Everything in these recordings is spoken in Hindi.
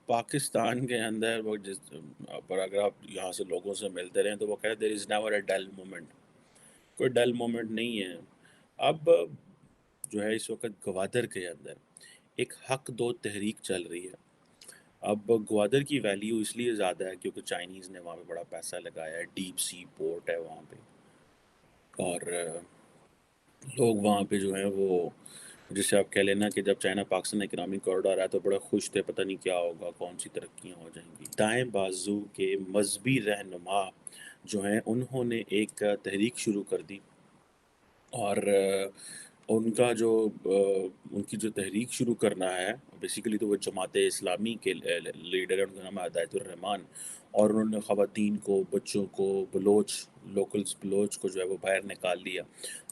पाकिस्तान के अंदर वो जिस पर अगर आप यहाँ से लोगों से मिलते रहें तो वो कह रहे there is never a dull moment. कोई डल मोमेंट नहीं है। अब जो है इस वक़्त गवादर के अंदर एक हक दो तहरीक चल रही है। अब ग्वादर की वैल्यू इसलिए ज़्यादा है क्योंकि चाइनीज़ ने वहाँ पे बड़ा पैसा लगाया है, डीप सी पोर्ट है वहाँ पे और लोग वहाँ पे जो हैं वो जिसे आप कह लेना कि जब चाइना पाकिस्तान इकनॉमिक कॉरिडोर आया तो बड़े खुश थे, पता नहीं क्या होगा, कौन-सी तरक्कियाँ हो जाएँगी। दाएँ बाजू के मज़हबी रहनुमा जो हैं उन्होंने एक तहरीक शुरू कर दी और उनका जो उनकी जो तहरीक शुरू करना है, बेसिकली तो वो जमात-ए इस्लामी के लीडर हैं, उनका नाम है हिदायतुर रहमान और उन्होंने ख़वातीन को, बच्चों को, लोकल्स बलोच को जो है वो बाहर निकाल लिया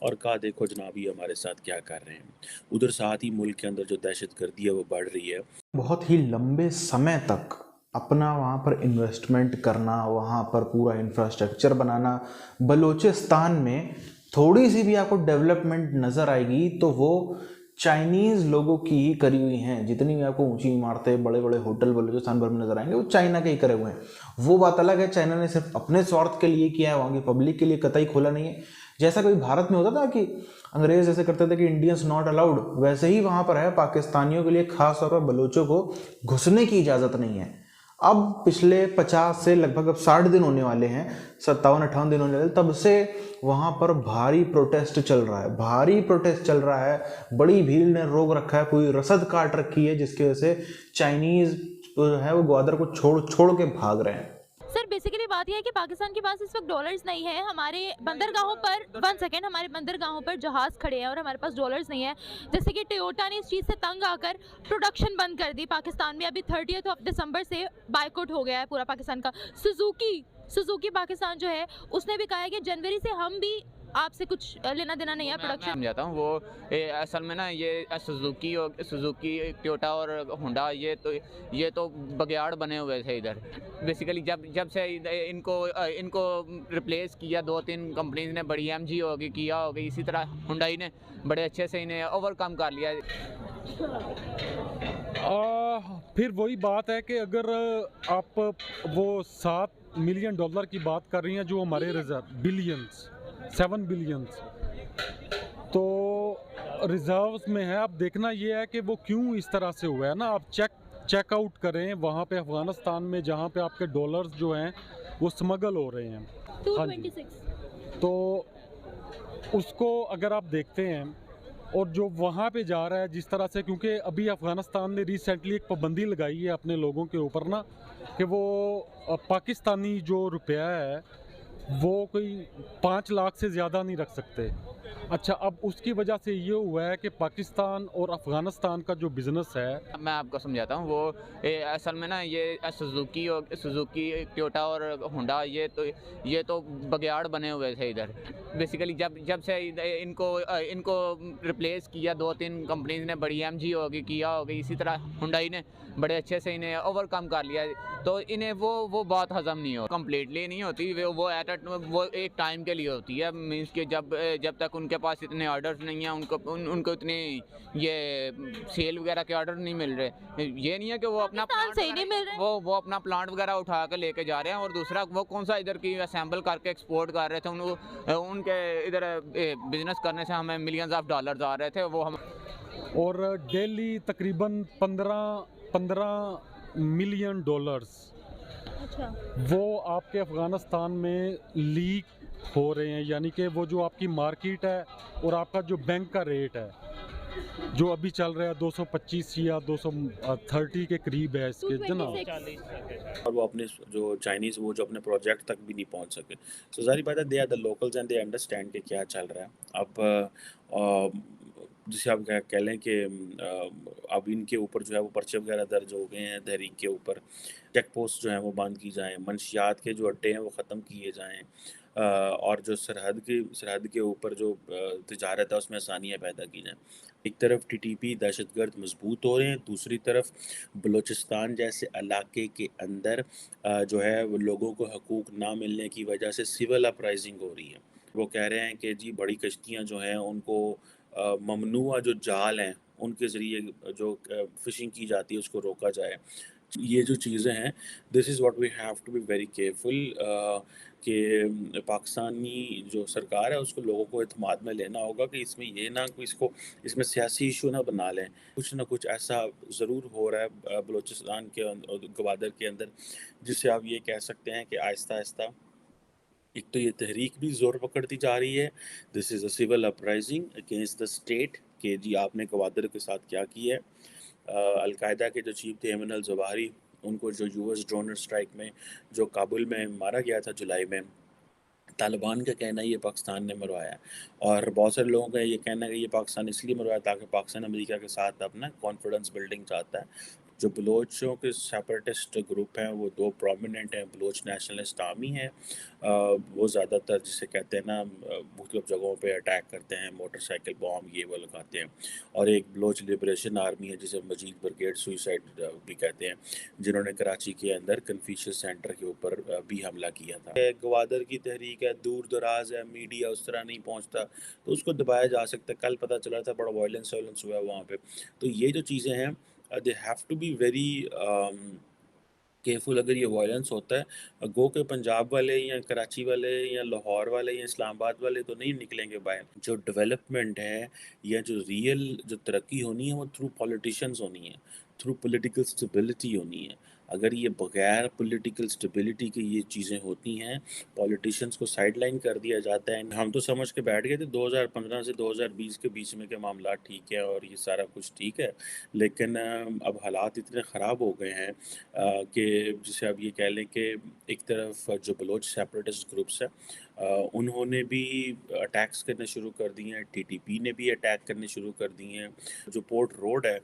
और कहा देखो जनाब ये हमारे साथ क्या कर रहे हैं। उधर साथ ही मुल्क के अंदर जो दहशतगर्दी है वो बढ़ रही है। बहुत ही लंबे समय तक अपना वहाँ पर इन्वेस्टमेंट करना, वहाँ पर पूरा इंफ्रास्ट्रक्चर बनाना, बलूचिस्तान में थोड़ी सी भी आपको डेवलपमेंट नज़र आएगी तो वो चाइनीज़ लोगों की ही करी हुई हैं। जितनी भी आपको ऊंची इमारतें, बड़े बड़े होटल बलूचिस्तान भर में नज़र आएंगे वो चाइना के ही करे हुए हैं। वो बात अलग है, चाइना ने सिर्फ अपने स्वार्थ के लिए किया है, वहाँ की पब्लिक के लिए कतई खोला नहीं है। जैसा कोई भारत में होता था कि अंग्रेज ऐसे करते थे कि इंडियंस नॉट अलाउड, वैसे ही वहाँ पर है, पाकिस्तानियों के लिए खास तौर पर बलूचों को घुसने की इजाज़त नहीं है। अब पिछले 50 से लगभग अब 60 दिन होने वाले हैं, 57-58 दिन होने वाले, तब से वहाँ पर भारी प्रोटेस्ट चल रहा है, भारी प्रोटेस्ट चल रहा है। बड़ी भीड़ ने रोक रखा है, पूरी रसद काट रखी है, जिसकी वजह से चाइनीज़ जो है वो ग्वादर को छोड़ छोड़ के भाग रहे हैं। सर बेसिकली बात यह है कि पाकिस्तान के पास इस वक्त डॉलर्स नहीं है। हमारे बंदरगाहों पर 1 सेकेंड, हमारे बंदरगाहों पर जहाज़ खड़े हैं और हमारे पास डॉलर्स नहीं है। जैसे कि टोयोटा ने इस चीज़ से तंग आकर प्रोडक्शन बंद कर दी पाकिस्तान में। अभी 30 दिसंबर से बायकॉट हो गया है पूरा पाकिस्तान का। सुजुकी सुजुकी पाकिस्तान जो है उसने भी कहा है कि जनवरी से हम भी आपसे कुछ लेना देना नहीं है मैं प्रोडक्शन। समझाता हूँ वो असल में ना ये सुजुकी टोयोटा और होंडा ये तो बगियाड़ बने हुए थे इधर। बेसिकली जब जब से इनको रिप्लेस किया 2-3 कंपनीज ने, बड़ी एमजी होगी, किया होगी, इसी तरह हुंडई ने बड़े अच्छे से इन्हें ओवरकम कर लिया। फिर वही बात है कि अगर आप वो $7 मिलियन की बात कर रही हैं जो हमारे रिजर्व बिलियंस, 7 बिलियंस, तो रिजर्व्स में है। अब देखना ये है कि वो क्यों इस तरह से हुआ है ना। आप चेकआउट करें वहाँ पे अफगानिस्तान में, जहाँ पे आपके डॉलर्स जो हैं वो स्मगल हो रहे हैं। हाँ जी, 226। तो उसको अगर आप देखते हैं और जो वहाँ पे जा रहा है जिस तरह से, क्योंकि अभी अफ़गानिस्तान ने रिसेंटली एक पाबंदी लगाई है अपने लोगों के ऊपर ना, कि वो पाकिस्तानी जो रुपया है वो कोई 5 लाख से ज़्यादा नहीं रख सकते। अच्छा, अब उसकी वजह से ये हुआ है कि पाकिस्तान और अफ़गानिस्तान का जो बिज़नेस है। अब मैं आपको समझाता हूँ वो असल में ना ये सुजुकी टोयोटा और होंडा ये तो बगियाड़ बने हुए थे इधर। बेसिकली जब जब से इनको रिप्लेस किया 2-3 कंपनीज ने, बड़ी एमजी होगी, किया होगी, इसी तरह हुंडई ने बड़े अच्छे से इन्हें ओवरकम कर लिया। तो इन्हें वो बात हजम नहीं हो, कम्प्लीटली नहीं होती वो एक टाइम के लिए होती है। मीन्स कि जब तक उनके पास इतने ऑर्डर्स नहीं हैं, उनको इतने ये सेल वगैरह के ऑर्डर नहीं मिल रहे। ये नहीं है कि वो अपना पाकिस्तान से ही नहीं मिल रहे। वो अपना प्लांट वगैरह उठा के लेके जा रहे हैं, और दूसरा वो कौन सा इधर की असेंबल करके एक्सपोर्ट कर रहे थे। उनके इधर बिजनेस करने से हमें मिलियंस ऑफ डॉलर्स आ रहे थे। वो हम और डेली तकरीबन 15 मिलियन डॉलर्स अच्छा। वो आपके अफ़गानिस्तान में लीक हो रहे हैं। यानी कि वो जो आपकी मार्केट है और आपका जो बैंक का रेट है जो अभी चल रहा है 225 या 230 के करीब है इसके जनाब। 226। और वो अपने जो चाइनीज़ वो जो अपने प्रोजेक्ट तक भी नहीं पहुंच सके। सो ज़ाहिर बात है they are the locals and they understand कि क्या चल रहा है। अब जिसे आप कह लें कि अब इनके ऊपर जो है वो पर्चे वगैरह दर्ज हो गए हैं तहरीक के ऊपर। चेक पोस्ट जो हैं वो बंद की जाएँ, मंशियात के जो अड्डे हैं वो ख़त्म किए जाएँ और जो सरहद के ऊपर जो तिजारत है उसमें आसानियाँ पैदा की जाएँ। एक तरफ टीटीपी दहशतगर्द मज़बूत हो रहे हैं, दूसरी तरफ बलूचिस्तान जैसे इलाके के अंदर जो है वो लोगों को हकूक़ ना मिलने की वजह से सिविल अपराइज़िंग हो रही है। वो कह रहे हैं कि जी बड़ी कश्तियाँ जो हैं उनको ममनूआ जो जाल हैं उनके ज़रिए जो फ़िशिंग की जाती है उसको रोका जाए। ये जो चीज़ें हैं, this is what we have to be very careful कि पाकिस्तानी जो सरकार है उसको लोगों को एतमाद में लेना होगा कि इसमें ये ना कि इसको इसमें सियासी इशू ना बना लें। कुछ ना कुछ ऐसा ज़रूर हो रहा है बलूचिस्तान के गवादर के अंदर, जिससे आप ये कह सकते हैं कि आहिस्ता-आहिस्ता एक तो ये तहरीक भी ज़ोर पकड़ती जा रही है। This is a civil uprising against the state कि जी आपने गवादर के साथ क्या किया है। अलकायदा के जो चीफ थे अयमन अल-ज़वाहिरी, उनको जो यूएस ड्रोन स्ट्राइक में जो काबुल में मारा गया था जुलाई में, तालिबान का कहना है ये पाकिस्तान ने मरवाया, और बहुत सारे लोगों का ये कहना है कि ये पाकिस्तान इसलिए मरवाया ताकि पाकिस्तान अमेरिका के साथ अपना कॉन्फिडेंस बिल्डिंग चाहता है। जो बलोचों के सेपरेटिस्ट ग्रुप हैं वो दो प्रोमिनेंट हैं, बलोच नेशनलिस्ट आर्मी है, वो ज़्यादातर जिसे कहते हैं ना मुख्तलिफ जगहों पे अटैक करते हैं, मोटरसाइकिल बॉम्ब ये वो लगाते हैं, और एक बलोच लिबरेशन आर्मी है जिसे मजीद ब्रिगेड सुइसाइड भी कहते हैं, जिन्होंने कराची के अंदर कन्फ्यूशियस सेंटर के ऊपर भी हमला किया था। गवादर की तहरीक है, दूर दराज है, मीडिया उस तरह नहीं पहुँचता तो उसको दबाया जा सकता है। कल पता चला था बड़ा वायलेंस हुआ वहाँ पे। तो ये जो चीज़ें हैं they have to be very careful. अगर ये वायलेंस होता है गो के पंजाब वाले या कराची वाले या लाहौर वाले या इस्लामाबाद वाले तो नहीं निकलेंगे बाहर। जो डेवलपमेंट है या जो रियल जो तरक्की होनी है वो थ्रू पॉलिटिशियंस होनी है, थ्रू पॉलिटिकल स्टेबिलिटी होनी है। अगर ये बगैर पॉलिटिकल स्टेबिलिटी की ये चीज़ें होती हैं, पॉलिटिशियंस को साइडलाइन कर दिया जाता है। हम तो समझ के बैठ गए थे 2015 से 2020 के बीच में के मामला ठीक है और ये सारा कुछ ठीक है, लेकिन अब हालात इतने ख़राब हो गए हैं कि जिसे आप ये कह लें कि एक तरफ जो बलोच सेपरेटिस्ट ग्रुप्स हैं उन्होंने भी अटैक्स करने शुरू कर दिए हैं, टीटीपी ने भी अटैक करने शुरू कर दिए हैं। जो पोर्ट रोड है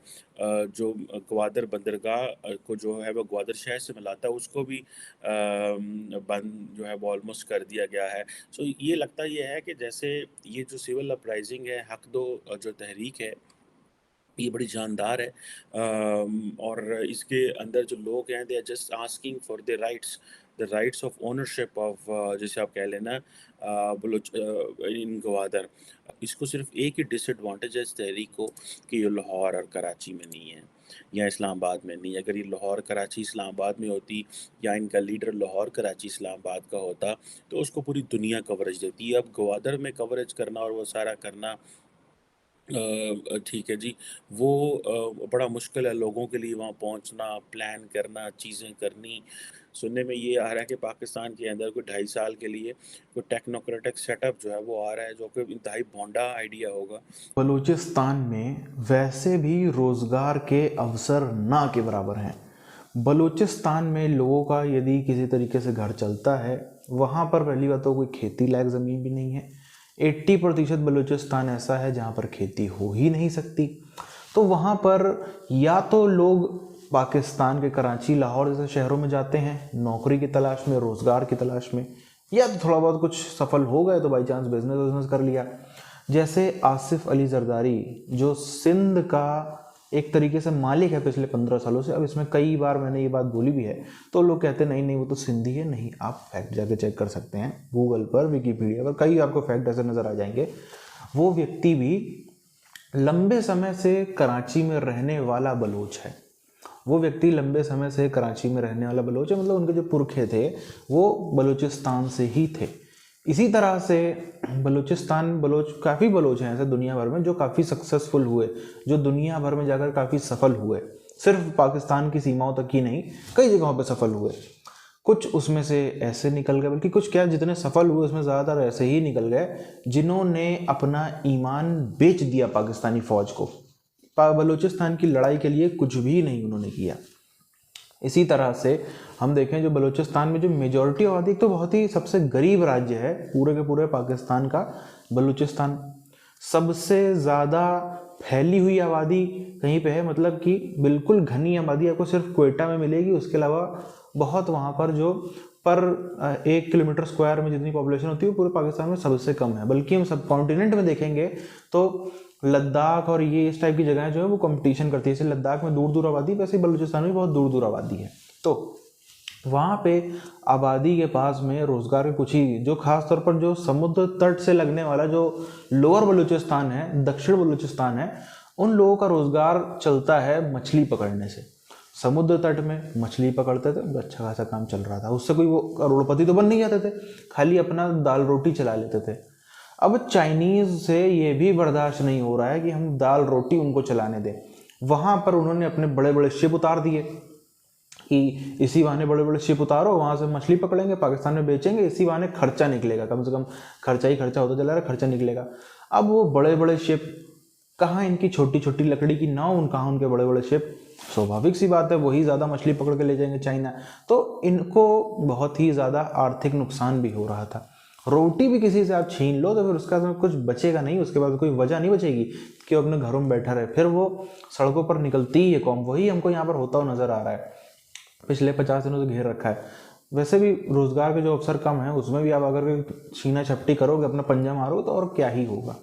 जो ग्वादर बंदरगाह को जो है वो ग्वादर शहर से मिलाता है उसको भी बंद जो है वो ऑलमोस्ट कर दिया गया है। सो ये लगता ये है कि जैसे ये जो सिविल अपराइजिंग है, हक दो जो तहरीक है, ये बड़ी जानदार है और इसके अंदर जो लोग हैं they are just asking for the rights of ownership of जैसे आप कह लेना बलूच इन गवादर। इसको सिर्फ एक ही डिसएडवांटेज है इस तहरीक को कि ये लाहौर और कराची में नहीं है या इस्लामाबाद में नहीं है। अगर ये लाहौर कराची इस्लामाबाद में होती या इनका लीडर लाहौर कराची इस्लामाबाद का होता तो उसको पूरी दुनिया कवरेज देती है। अब गवादर में कवरेज करना और वो सारा करना ठीक है जी, वो बड़ा मुश्किल है लोगों के लिए वहाँ पहुँचना, प्लान करना, चीज़ें करनी। सुनने में ये आ रहा है कि पाकिस्तान के अंदर कोई 2.5 साल के लिए कोई टेक्नोक्रेटिक सेटअप जो है वो आ रहा है जो कि इंतहाई भोंडा आइडिया होगा। बलूचिस्तान में वैसे भी रोज़गार के अवसर ना के बराबर हैं। बलूचिस्तान में लोगों का यदि किसी तरीके से घर चलता है, वहाँ पर पहली बात तो कोई खेती लायक ज़मीन भी नहीं है। 80% बलूचिस्तान ऐसा है जहाँ पर खेती हो ही नहीं सकती। तो वहाँ पर या तो लोग पाकिस्तान के कराची, लाहौर जैसे शहरों में जाते हैं नौकरी की तलाश में, रोज़गार की तलाश में, या तो थोड़ा बहुत कुछ सफल हो गए तो बाई चांस बिजनेस कर लिया। जैसे आसिफ अली जरदारी जो सिंध का एक तरीके से मालिक है पिछले 15 सालों से। अब इसमें कई बार मैंने ये बात बोली भी है, तो लोग कहते हैं नहीं वो तो सिंधी है। नहीं, आप फैक्ट जाके चेक कर सकते हैं गूगल पर, विकीपीडिया पर, कई आपको फैक्ट ऐसे नज़र आ जाएंगे। वो व्यक्ति भी लंबे समय से कराची में रहने वाला बलोच है। वो व्यक्ति लंबे समय से कराची में रहने वाला बलोच है, मतलब उनके जो पुरखे थे वो बलूचिस्तान से ही थे। इसी तरह से बलोच काफ़ी बलोच हैं ऐसे दुनिया भर में जो काफ़ी सक्सेसफुल हुए, जो दुनिया भर में जाकर काफ़ी सफल हुए। सिर्फ पाकिस्तान की सीमाओं तक ही नहीं, कई जगहों पे सफल हुए। कुछ उसमें से ऐसे निकल गए, बल्कि कुछ क्या जितने सफल हुए उसमें ज़्यादातर ऐसे ही निकल गए जिन्होंने अपना ईमान बेच दिया पाकिस्तानी फ़ौज को। बलूचिस्तान की लड़ाई के लिए कुछ भी नहीं उन्होंने किया। इसी तरह से हम देखें जो बलूचिस्तान में जो मेजॉरिटी आबादी, तो बहुत ही सबसे गरीब राज्य है पूरे के पूरे पाकिस्तान का बलूचिस्तान। सबसे ज़्यादा फैली हुई आबादी कहीं पे है, मतलब कि बिल्कुल घनी आबादी आपको सिर्फ क्वेटा में मिलेगी। उसके अलावा बहुत वहाँ पर जो पर 1 किलोमीटर स्क्वायर में जितनी पॉपुलेशन होती है वो पूरे पाकिस्तान में सबसे कम है। बल्कि हम सब कॉन्टिनेंट में देखेंगे तो लद्दाख और ये इस टाइप की जगहें जो है वो कंपटीशन करती है। जैसे लद्दाख में दूर दूर आबादी, वैसे बलूचिस्तान में बहुत दूर दूर आबादी है। तो वहाँ पे आबादी के पास में रोज़गार के कुछ ही, जो खास तौर पर जो समुद्र तट से लगने वाला जो लोअर बलूचिस्तान है, दक्षिण बलूचिस्तान है, उन लोगों का रोज़गार चलता है मछली पकड़ने से। समुद्र तट में मछली पकड़ते थे, अच्छा खासा काम चल रहा था, उससे कोई वो करोड़पति तो बन नहीं जाते थे, खाली अपना दाल रोटी चला लेते थे। अब चाइनीज़ से ये भी बर्दाश्त नहीं हो रहा है कि हम दाल रोटी उनको चलाने दें। वहाँ पर उन्होंने अपने बड़े बड़े शिप उतार दिए कि इसी बहाने बड़े बड़े शिप उतारो, वहाँ से मछली पकड़ेंगे, पाकिस्तान में बेचेंगे, इसी बहाने खर्चा निकलेगा, कम से कम खर्चा ही खर्चा होता चला रहा है, खर्चा निकलेगा। अब वो बड़े बड़े शिप कहाँ, इनकी छोटी छोटी लकड़ी की नाव, कहाँ उनके बड़े बड़े शिप, स्वाभाविक सी बात है वही ज़्यादा मछली पकड़ के ले जाएंगे चाइना। तो इनको बहुत ही ज़्यादा आर्थिक नुकसान भी हो रहा था। रोटी भी किसी से आप छीन लो तो फिर उसका तो कुछ बचेगा नहीं, उसके बाद कोई वजह नहीं बचेगी कि वो अपने घरों में बैठा रहे, फिर वो सड़कों पर निकलती ही है कौम। वही हमको यहाँ पर होता हुआ नज़र आ रहा है, पिछले 50 दिनों से घेर रखा है। वैसे भी रोज़गार के जो अवसर कम है, उसमें भी आप अगर छीना झपटी करोगे, अपना पंजा मारोगे तो और क्या ही होगा।